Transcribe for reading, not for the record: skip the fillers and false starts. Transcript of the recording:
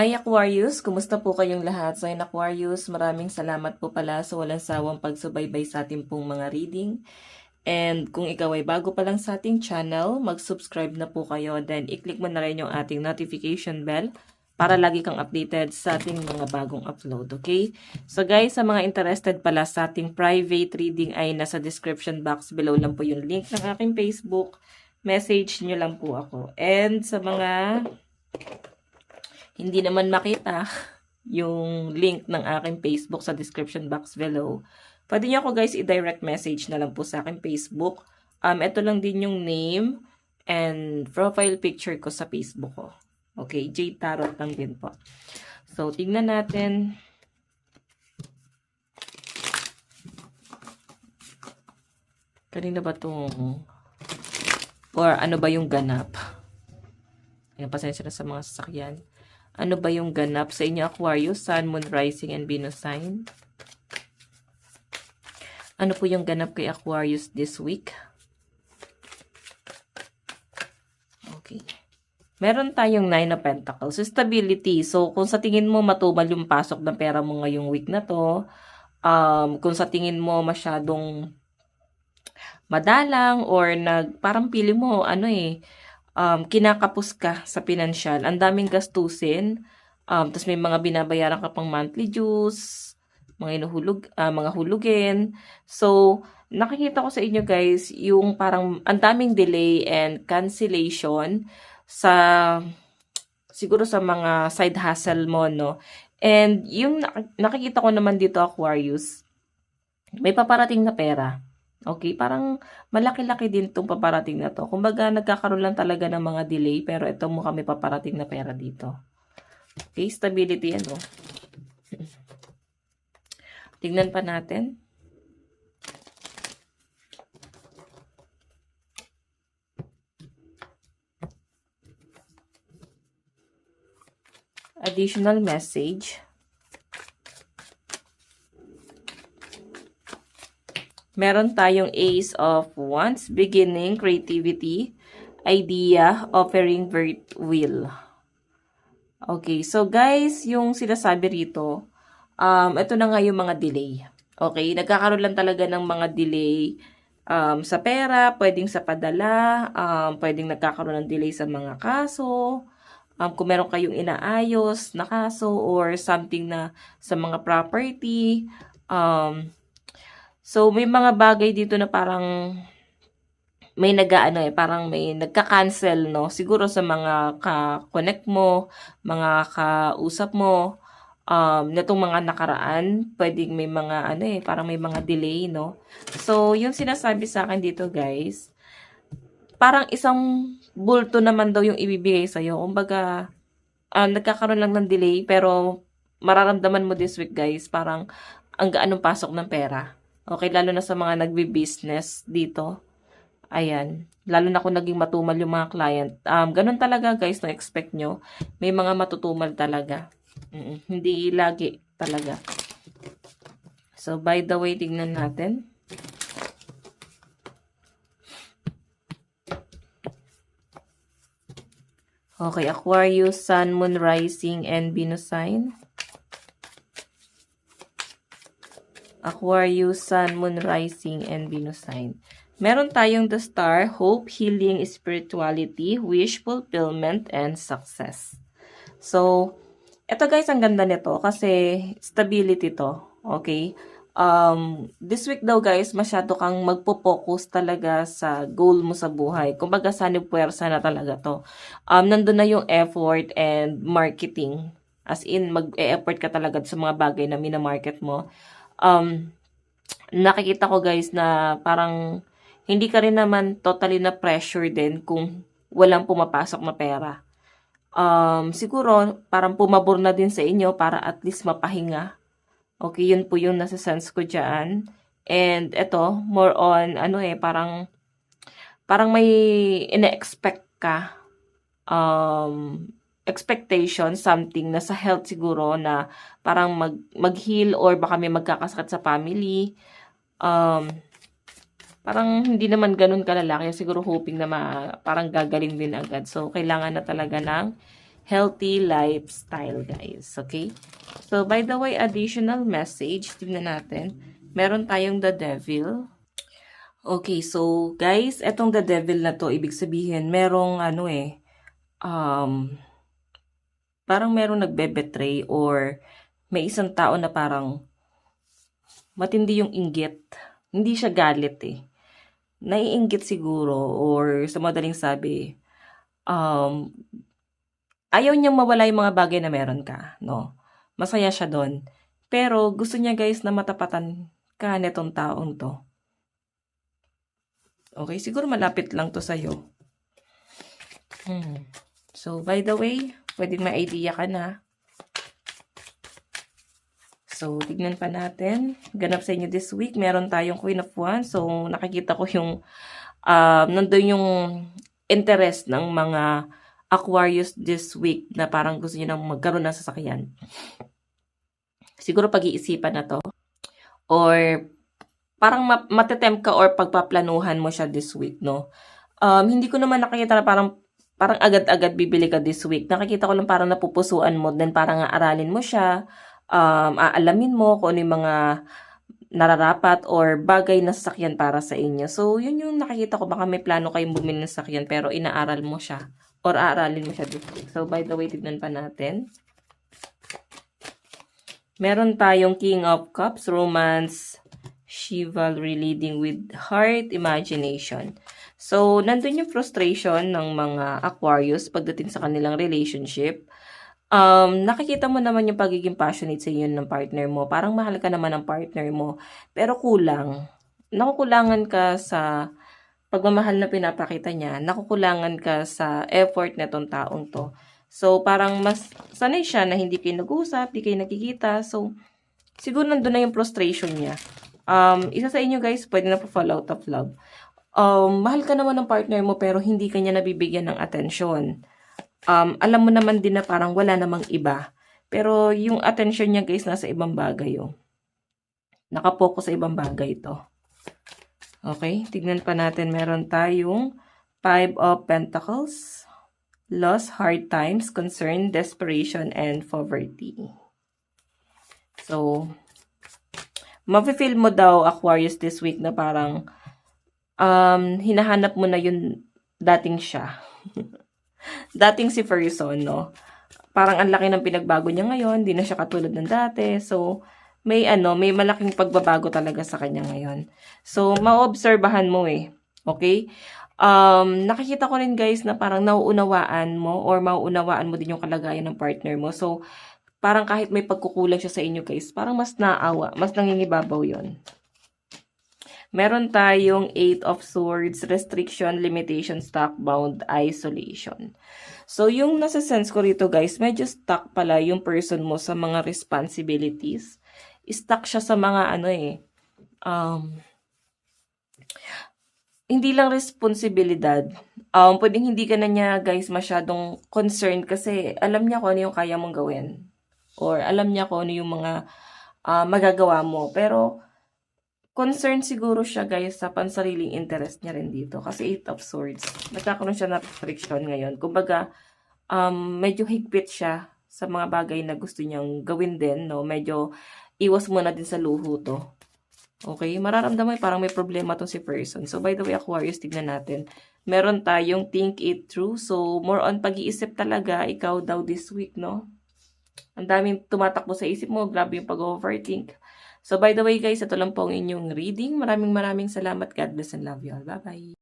Hi Aquarius! Kumusta po kayong lahat? So Aquarius, maraming salamat po pala sa walang sawang pagsubaybay sa ating pong mga reading. And kung ikaw ay bago pa lang sa ating channel, mag-subscribe na po kayo. Then i-click mo na rin yung ating notification bell para lagi kang updated sa ating mga bagong upload. Okay? So guys, sa mga interested pala sa ating private reading ay nasa description box below lang po yung link ng aking Facebook. Message nyo lang po ako. And sa mga hindi naman makita yung link ng aking Facebook sa description box below, pwede niyo ako guys i-direct message na lang po sa aking Facebook. Ito lang din yung name and profile picture ko sa Facebook ko. Okay, J Tarot lang din po. So, tingnan natin. Kanina ba itong or ano ba yung ganap? Ayan, pasensya na sa mga sasakyan. Ano ba yung ganap sa inyo Aquarius, Sun, Moon, Rising, and Venus sign? Ano po yung ganap kay Aquarius this week? Okay. Meron tayong 9 of Pentacles. Stability. So, kung sa tingin mo matubal yung pasok ng pera mo ngayong week na to, kung sa tingin mo masyadong madalang or parang pili mo, kinakapos ka sa pinansyal. Ang daming gastusin. Tapos may mga binabayaran ka pang monthly dues, mga mga hulugin. So, nakikita ko sa inyo guys, yung parang ang daming delay and cancellation siguro sa mga side hustle mo, no? And yung nakikita ko naman dito Aquarius, may paparating na pera. Okay, parang malaki-laki din itong paparating na to. Kumbaga, nagkakaroon lang talaga ng mga delay, pero ito mo kami paparating na pera dito. Okay, stability, ano. Tignan pa natin. Additional message. Meron tayong Ace of Wands, beginning, creativity, idea, offering, will. Okay, so guys, yung sinasabi rito, ito na nga yung mga delay. Okay, nagkakaroon lang talaga ng mga delay sa pera, pwedeng sa padala, pwedeng nagkakaroon ng delay sa mga kaso, kung meron kayong inaayos na kaso or something na sa mga property, so, may mga bagay dito na parang may parang may nagka-cancel, no? Siguro sa mga ka-connect mo, mga kausap mo, natong mga nakaraan, pwedeng may mga, parang may mga delay, no? So, yung sinasabi sa akin dito, guys, parang isang bulto naman daw yung ibibigay sa'yo. Kumbaga, nagkakaroon lang ng delay, pero mararamdaman mo this week, guys, parang ang gaan ng pasok ng pera. Okay, lalo na sa mga nagbi-business dito. Ayan. Lalo na kung naging matumal yung mga client. Ganun talaga guys, na-expect nyo. May mga matutumal talaga. Hindi lagi talaga. So, by the way, tingnan natin. Okay, Aquarius, Sun, Moon, Rising, and Venus sign. Aquarius, Sun, Moon, Rising, and Venus sign. Meron tayong the Star, Hope, Healing, Spirituality, Wish, Fulfillment, and Success. So, ito guys, ang ganda nito kasi stability to. Okay? This week daw guys, masyado kang magpo-focus talaga sa goal mo sa buhay. Kumbaga, puwersa na talaga to. Nandun na yung effort and marketing. As in, mag-e-effort ka talaga sa mga bagay na minamarket mo. Nakikita ko guys na parang hindi ka rin naman totally na pressure din kung walang pumapasok na pera. Siguro parang pumabor na din sa inyo para at least mapahinga. Okay, yun po yung nasa sense ko dyan. And ito, more on, parang may ina-expect ka. Expectation, something na sa health siguro na parang mag-heal or baka may magkakasakit sa family. Parang hindi naman ganun kalala, kaya siguro hoping na parang gagaling din agad. So, kailangan na talaga ng healthy lifestyle, guys. Okay? So, by the way, additional message, tignan natin. Meron tayong the devil. Okay, so, guys, etong the devil na to, ibig sabihin, merong parang merong nagbe-betray or may isang tao na parang matindi yung inggit. Hindi siya galit eh. Naiinggit siguro or sa madaling sabi, um, ayaw niyang mawala yung mga bagay na meron ka, no? Masaya siya doon. Pero gusto niya guys na matapatan ka netong taong to. Okay, siguro malapit lang to sa'yo. So, by the way, pwedeng may idea ka na. So, tignan pa natin. Ganap sa inyo this week. Meron tayong Queen of Wands. So, nakikita ko yung nandun yung interest ng mga Aquarius this week na parang gusto nyo nang magkaroon ng sasakyan. Siguro pag-iisipan na to. Or parang matetempt ka or pagpaplanuhan mo siya this week, no? Hindi ko naman nakikita na parang agad-agad bibili ka this week. Nakikita ko lang parang napupusuan mo, then parang aaralin mo siya, aalamin mo kung ano yung mga nararapat or bagay na sasakyan para sa inyo. So, yun yung nakikita ko. Baka may plano kayong bumili ng sasakyan pero inaaral mo siya or aaralin mo siya this week. So, by the way, tignan pa natin. Meron tayong King of Cups, Romance, Chivalry leading with Heart, Imagination. So, nandun yung frustration ng mga Aquarius pagdating sa kanilang relationship. Nakikita mo naman yung pagiging passionate sa iyo ng partner mo. Parang mahal ka naman ng partner mo. Pero kulang. Nakukulangan ka sa pagmamahal na pinapakita niya. Nakukulangan ka sa effort na tong taong to. So, parang mas sanay siya na hindi kayo nag-uusap, hindi kayo nakikita. So, siguro nandun na yung frustration niya. Isa sa inyo guys, pwede na po fall out of love. Mahal ka naman ng partner mo pero hindi ka niya nabibigyan ng atensyon. Alam mo naman din na parang wala namang iba. Pero yung attention niya guys, nasa ibang bagay oh. Nakapokus sa ibang bagay ito. Okay, tignan pa natin. Meron tayong 5 of Pentacles, loss, hard times, concern, desperation, and poverty. So, mafe-feel mo daw, Aquarius, this week na parang hinahanap mo na yung dating siya. Dating si person, no? Parang ang laki ng pinagbago niya ngayon, hindi na siya katulad ng dati. So, may malaking pagbabago talaga sa kanya ngayon. So, maobserbahan mo eh. Okay? Nakikita ko rin guys na parang nauunawaan mo or mauunawaan mo din yung kalagayan ng partner mo. So, parang kahit may pagkukulang siya sa inyo guys, parang mas naawa, mas nangingibabaw yon. Meron tayong 8 of Swords, restriction, limitation, stock-bound, isolation. So, yung nasa sense ko rito guys, medyo stuck pala yung person mo sa mga responsibilities. Stuck siya sa mga hindi lang responsibilidad. Pwedeng hindi ka na niya guys masyadong concerned kasi alam niya kung ano yung kaya mong gawin. Or alam niya kung ano yung mga magagawa mo. Pero, concerned siguro siya guys sa pansariling interest niya rin dito. Kasi 8 of Swords. Nagkakaroon siya ng restriction ngayon. Kumbaga, medyo higpit siya sa mga bagay na gusto niyang gawin din. No? Medyo iwas muna din sa luho to. Okay? Mararamdaman parang may problema to si person. So, by the way, Aquarius, tignan natin. Meron tayong think it through. So, more on pag-iisip talaga. Ikaw daw this week, no? Ang daming tumatakbo sa isip mo. Grabe yung pag-overthink. So, by the way guys, ito lang po ang inyong reading. Maraming salamat. God bless and love you all. Bye-bye.